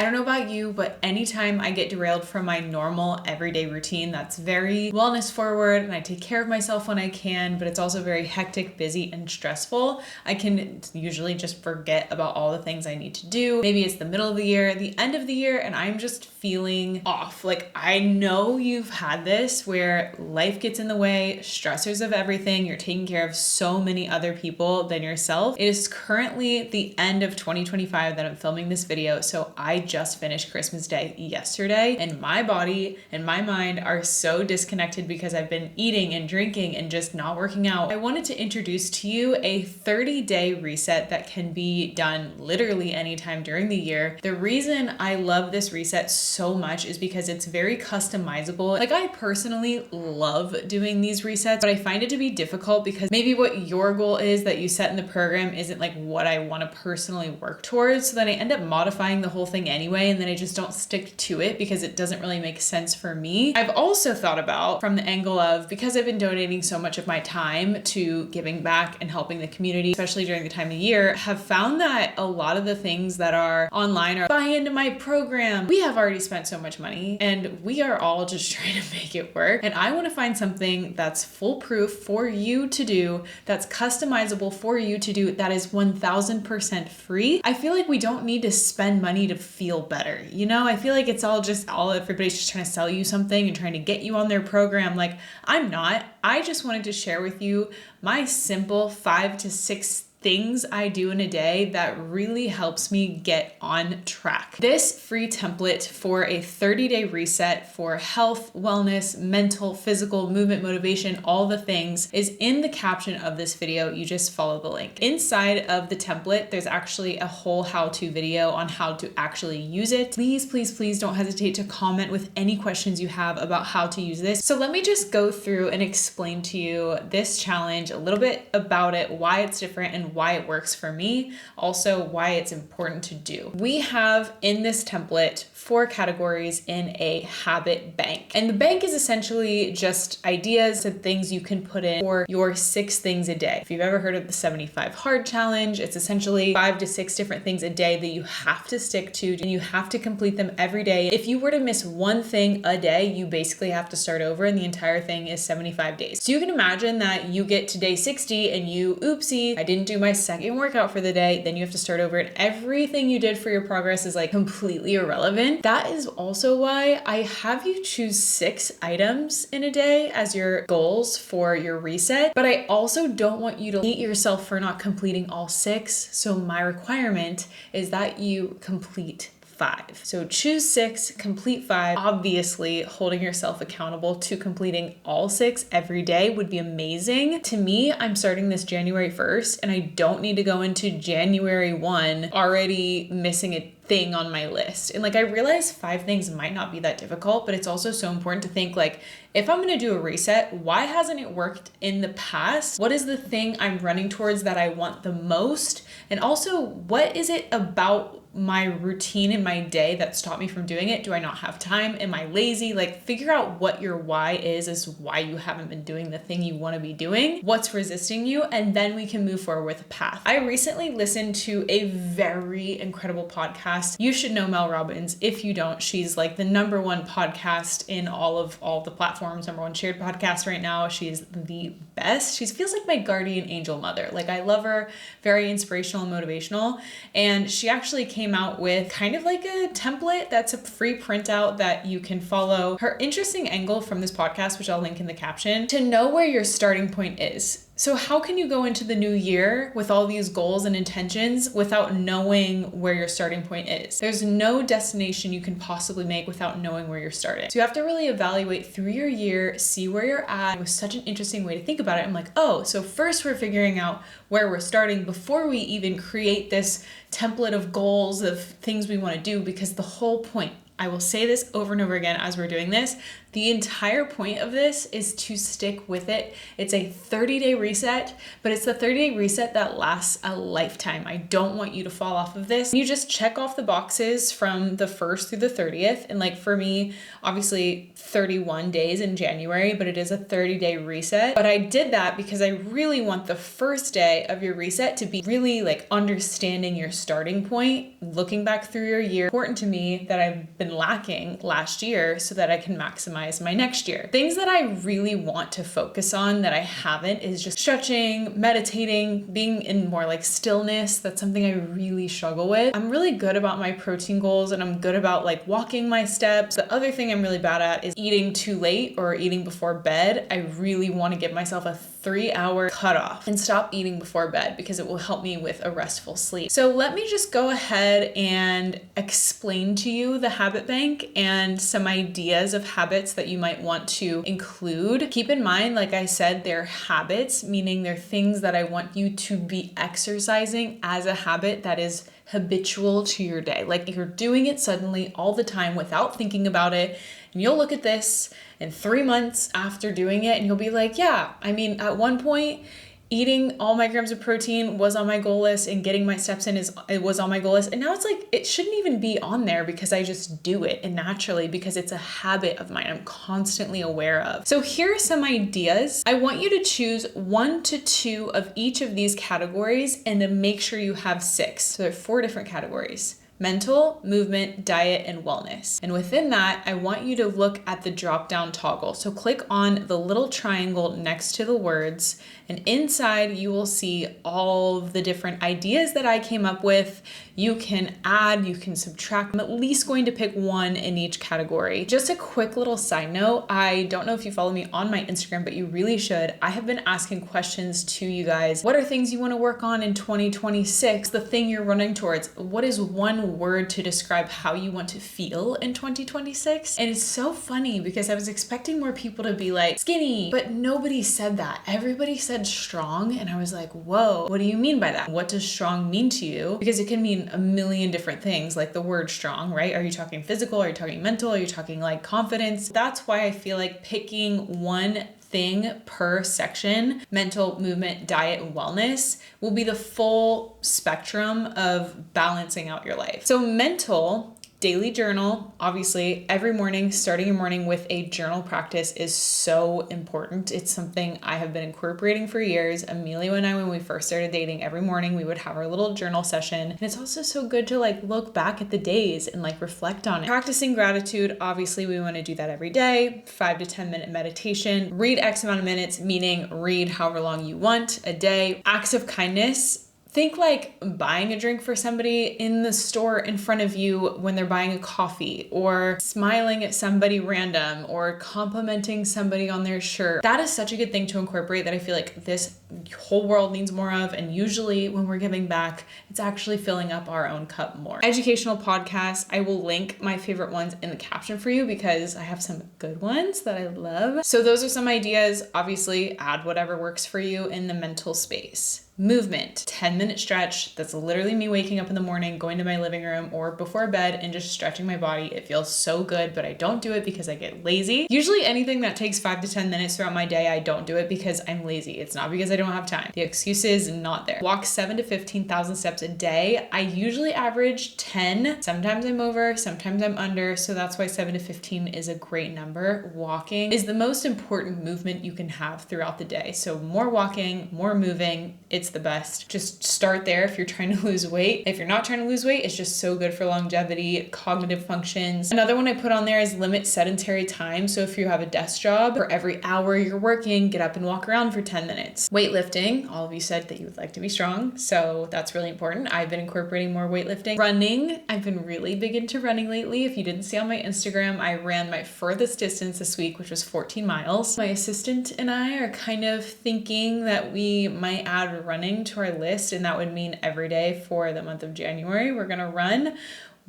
I don't know about you, but anytime I get derailed from my normal everyday routine that's very wellness forward and I take care of myself when I can, but it's also very hectic, busy, and stressful, I can usually just forget about all the things I need to do. Maybe it's the middle of the year, the end of the year, and I'm just feeling off. Like, I know you've had this where life gets in the way, stressors of everything, you're taking care of so many other people than yourself. It is currently the end of 2025 that I'm filming this video, so I just finished Christmas Day yesterday, and my body and my mind are so disconnected because I've been eating and drinking and just not working out. I wanted to introduce to you a 30-day reset that can be done literally anytime during the year. The reason I love this reset so much is because it's very customizable. Like, I personally love doing these resets, but I find it to be difficult because maybe what your goal is that you set in the program isn't like what I want to personally work towards. So then I end up modifying the whole thing anyway, and then I just don't stick to it because it doesn't really make sense for me. I've also thought about from the angle of, because I've been donating so much of my time to giving back and helping the community, especially during the time of year, have found that a lot of the things that are online are buy into my program. We have already spent so much money and we are all just trying to make it work. And I want to find something that's foolproof for you to do, that's customizable for you to do, that is 1000% free. I feel like we don't need to spend money to feel better. You know, I feel like it's everybody's just trying to sell you something and trying to get you on their program. Like, I'm not. I just wanted to share with you my simple 5 to 6 things I do in a day that really helps me get on track. This free template for a 30-day reset for health, wellness, mental, physical, movement, motivation, all the things is in the caption of this video. You just follow the link. Inside of the template, there's actually a whole how-to video on how to actually use it. Please, please, please don't hesitate to comment with any questions you have about how to use this. So let me just go through and explain to you this challenge, a little bit about it, why it's different, and why it works for me, also why it's important to do. We have in this template 4 categories in a habit bank. And the bank is essentially just ideas and things you can put in for your 6 things a day. If you've ever heard of the 75 hard challenge, it's essentially 5 to 6 different things a day that you have to stick to and you have to complete them every day. If you were to miss one thing a day, you basically have to start over, and the entire thing is 75 days. So you can imagine that you get to day 60 and you, oopsie, I didn't do my second workout for the day, then you have to start over, and everything you did for your progress is like completely irrelevant. That is also why I have you choose 6 items in a day as your goals for your reset, but I also don't want you to hate yourself for not completing all 6. So my requirement is that you complete 5. So choose 6, complete 5. Obviously, holding yourself accountable to completing all 6 every day would be amazing. To me, I'm starting this January 1st, and I don't need to go into January 1 already missing a thing on my list. And like, I realize 5 things might not be that difficult, but it's also so important to think like, if I'm going to do a reset, why hasn't it worked in the past? What is the thing I'm running towards that I want the most? And also, what is it about my routine in my day that stopped me from doing it? Do I not have time? Am I lazy? Like, figure out what your why is as why you haven't been doing the thing you want to be doing, what's resisting you, and then we can move forward with a path. I recently listened to a very incredible podcast. You should know Mel Robbins. If you don't, she's like the #1 podcast in all the platforms, #1 shared podcast right now. She's the best. She feels like my guardian angel mother. Like, I love her, very inspirational and motivational. And she actually came out with kind of like a template that's a free printout that you can follow. Her interesting angle from this podcast, which I'll link in the caption, to know where your starting point is. So how can you go into the new year with all these goals and intentions without knowing where your starting point is? There's no destination you can possibly make without knowing where you're starting. So you have to really evaluate through your year, see where you're at. It was such an interesting way to think about it. I'm like, oh, so first we're figuring out where we're starting before we even create this template of goals, of things we want to do, because the whole point I will say this over and over again as we're doing this. The entire point of this is to stick with it. It's a 30-day reset, but it's the 30-day reset that lasts a lifetime. I don't want you to fall off of this. You just check off the boxes from the 1st through the 30th. And like for me, obviously 31 days in January, but it is a 30-day reset. But I did that because I really want the first day of your reset to be really like understanding your starting point, looking back through your year. Important to me that I've been lacking last year so that I can maximize my next year. Things that I really want to focus on that I haven't is just stretching, meditating, being in more like stillness. That's something I really struggle with. I'm really good about my protein goals and I'm good about like walking my steps. The other thing I'm really bad at is eating too late or eating before bed. I really want to give myself a 3-hour cutoff and stop eating before bed because it will help me with a restful sleep. So let me just go ahead and explain to you the habit bank and some ideas of habits that you might want to include. Keep in mind, like I said, they're habits, meaning they're things that I want you to be exercising as a habit that is habitual to your day. Like you're doing it suddenly all the time without thinking about it. And you'll look at this in 3 months after doing it and you'll be like, yeah, I mean, at one point, eating all my grams of protein was on my goal list and getting my steps in it was on my goal list. And now it's like, it shouldn't even be on there because I just do it and naturally because it's a habit of mine I'm constantly aware of. So here are some ideas. I want you to choose 1 to 2 of each of these categories and then make sure you have 6. So there are 4 different categories: mental, movement, diet, and wellness. And within that, I want you to look at the drop-down toggle. So click on the little triangle next to the words, and inside you will see all of the different ideas that I came up with. You can add, you can subtract. I'm at least going to pick 1 in each category. Just a quick little side note, I don't know if you follow me on my Instagram, but you really should. I have been asking questions to you guys. What are things you want to work on in 2026? The thing you're running towards. What is one word to describe how you want to feel in 2026? And it's so funny because I was expecting more people to be like skinny, but nobody said that. Everybody said strong. And I was like, whoa, what do you mean by that? What does strong mean to you? Because it can mean a million different things, like the word strong, right? Are you talking physical? Are you talking mental? Are you talking like confidence? That's why I feel like picking one thing per section, mental, movement, diet, and wellness, will be the full spectrum of balancing out your life. So mental, daily journal, obviously every morning, starting your morning with a journal practice is so important. It's something I have been incorporating for years. Amelia and I, when we first started dating, every morning we would have our little journal session. And it's also so good to like look back at the days and like reflect on it. Practicing gratitude, obviously we want to do that every day. 5 to 10 minute meditation. Read X amount of minutes, meaning read however long you want a day. Acts of kindness. Think like buying a drink for somebody in the store in front of you when they're buying a coffee, or smiling at somebody random, or complimenting somebody on their shirt. That is such a good thing to incorporate that I feel like this whole world needs more of. And usually when we're giving back, it's actually filling up our own cup more. Educational podcasts. I will link my favorite ones in the caption for you because I have some good ones that I love. So those are some ideas. Obviously, add whatever works for you in the mental space. Movement, 10-minute stretch. That's literally me waking up in the morning, going to my living room or before bed and just stretching my body. It feels so good, but I don't do it because I get lazy. Usually anything that takes 5 to 10 minutes throughout my day, I don't do it because I'm lazy. It's not because I don't have time. The excuse is not there. Walk 7 to 15,000 steps a day. I usually average 10. Sometimes I'm over, sometimes I'm under. So that's why 7 to 15 is a great number. Walking is the most important movement you can have throughout the day. So more walking, more moving, it's the best. Just start there if you're trying to lose weight. If you're not trying to lose weight, it's just so good for longevity, cognitive functions. Another one I put on there is limit sedentary time. So if you have a desk job, for every hour you're working, get up and walk around for 10 minutes. Weightlifting, all of you said that you would like to be strong, so that's really important. I've been incorporating more weightlifting. Running, I've been really big into running lately. If you didn't see on my Instagram, I ran my furthest distance this week, which was 14 miles. My assistant and I are kind of thinking that we might add running to our list, and that would mean every day for the month of January we're gonna run.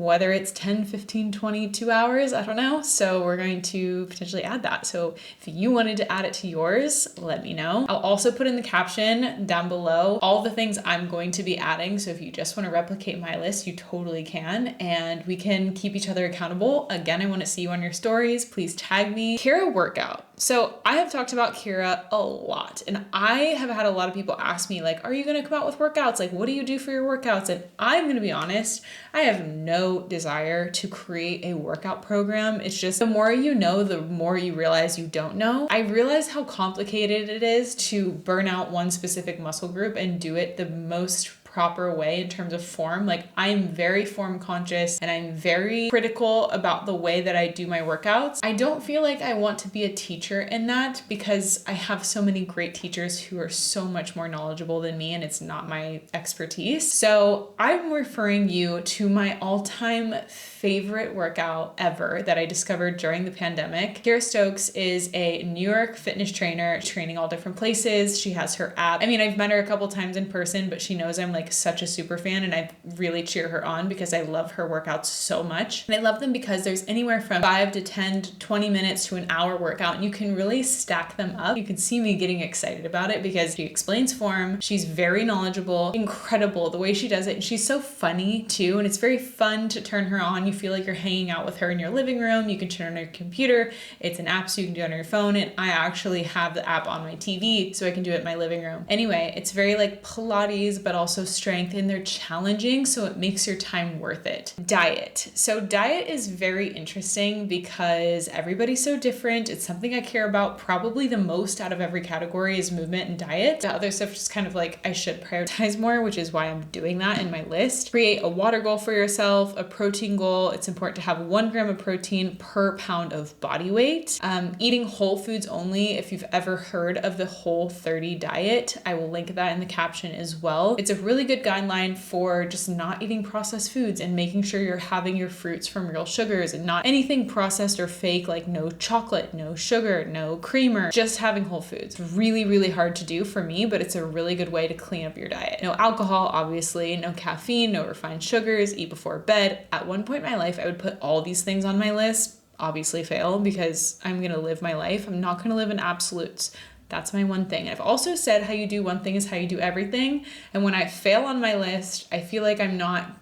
whether it's 10, 15, 20, 2 hours, I don't know. So we're going to potentially add that. So if you wanted to add it to yours, let me know. I'll also put in the caption down below all the things I'm going to be adding. So if you just want to replicate my list, you totally can. And we can keep each other accountable. Again, I want to see you on your stories. Please tag me. Kira workout. So I have talked about Kira a lot, and I have had a lot of people ask me, like, are you going to come out with workouts? Like, what do you do for your workouts? And I'm going to be honest, I have no desire to create a workout program. It's just the more you know, the more you realize you don't know. I realize how complicated it is to burn out one specific muscle group and do it the most proper way in terms of form. Like, I'm very form conscious and I'm very critical about the way that I do my workouts. I don't feel like I want to be a teacher in that because I have so many great teachers who are so much more knowledgeable than me and it's not my expertise. So I'm referring you to my all-time favorite workout ever that I discovered during the pandemic. Kira Stokes is a New York fitness trainer training all different places. She has her app. I mean, I've met her a couple times in person, but she knows I'm like such a super fan and I really cheer her on because I love her workouts so much. And I love them because there's anywhere from 5 to 10 to 20 minutes to an hour workout and you can really stack them up. You can see me getting excited about it because she explains form. She's very knowledgeable, incredible the way she does it. And she's so funny too. And it's very fun to turn her on. You feel like you're hanging out with her in your living room. You can turn on your computer. It's an app so you can do it on your phone. And I actually have the app on my TV so I can do it in my living room. Anyway, it's very like Pilates, but also strength, and they're challenging. So it makes your time worth it. Diet. So diet is very interesting because everybody's so different. It's something I care about probably the most out of every category is movement and diet. The other stuff just kind of like I should prioritize more, which is why I'm doing that in my list. Create a water goal for yourself, a protein goal. It's important to have 1 gram of protein per pound of body weight. Eating whole foods only. If you've ever heard of the Whole30 diet, I will link that in the caption as well. It's a really good guideline for just not eating processed foods and making sure you're having your fruits from real sugars and not anything processed or fake, like no chocolate, no sugar, no creamer, just having whole foods. Really, really hard to do for me, but it's a really good way to clean up your diet. No alcohol, obviously, no caffeine, no refined sugars, eat before bed. At one point in my life, I would put all these things on my list, obviously fail because I'm going to live my life. I'm not going to live in absolutes. That's my one thing. I've also said how you do one thing is how you do everything. And when I fail on my list, I feel like I'm not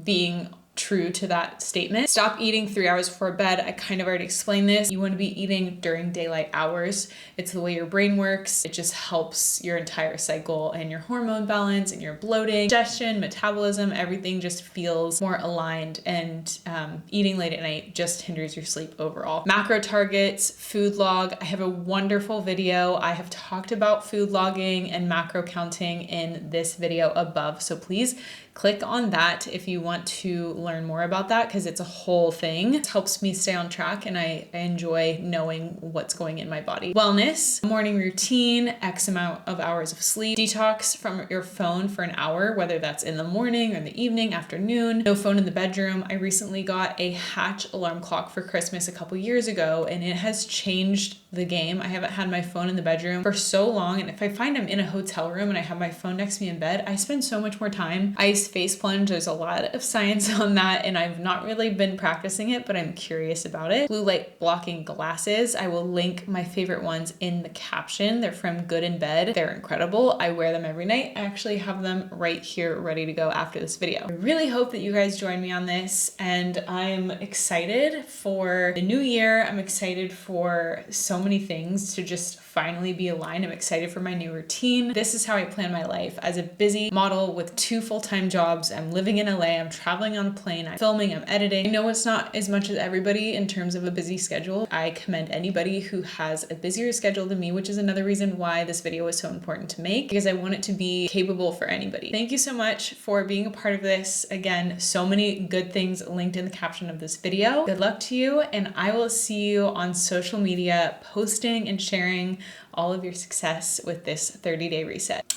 being true to that statement. Stop eating 3 hours before bed. I kind of already explained this. You want to be eating during daylight hours. It's the way your brain works. It just helps your entire cycle and your hormone balance and your bloating, digestion, metabolism, everything just feels more aligned, and eating late at night just hinders your sleep overall. Macro targets, food log. I have a wonderful video. I have talked about food logging and macro counting in this video above. So please click on that if you want to learn more about that because it's a whole thing. It helps me stay on track and I enjoy knowing what's going in my body. Wellness, morning routine, X amount of hours of sleep, detox from your phone for an hour, whether that's in the morning or in the evening, afternoon, no phone in the bedroom. I recently got a Hatch alarm clock for Christmas a couple years ago and it has changed the game. I haven't had my phone in the bedroom for so long, and if I find I'm in a hotel room and I have my phone next to me in bed, I spend so much more time. I face plunge. There's a lot of science on that and I've not really been practicing it, but I'm curious about it. Blue light blocking glasses. I will link my favorite ones in the caption. They're from Good in Bed. They're incredible. I wear them every night. I actually have them right here ready to go after this video. I really hope that you guys join me on this, and I'm excited for the new year. I'm excited for so many things to just finally be aligned. I'm excited for my new routine. This is how I plan my life. As a busy model with 2 full-time jobs, I'm living in LA, I'm traveling on a plane, I'm filming, I'm editing. I know it's not as much as everybody in terms of a busy schedule. I commend anybody who has a busier schedule than me, which is another reason why this video is so important to make, because I want it to be capable for anybody. Thank you so much for being a part of this. Again, so many good things linked in the caption of this video. Good luck to you, and I will see you on social media posting and sharing all of your success with this 30-day reset.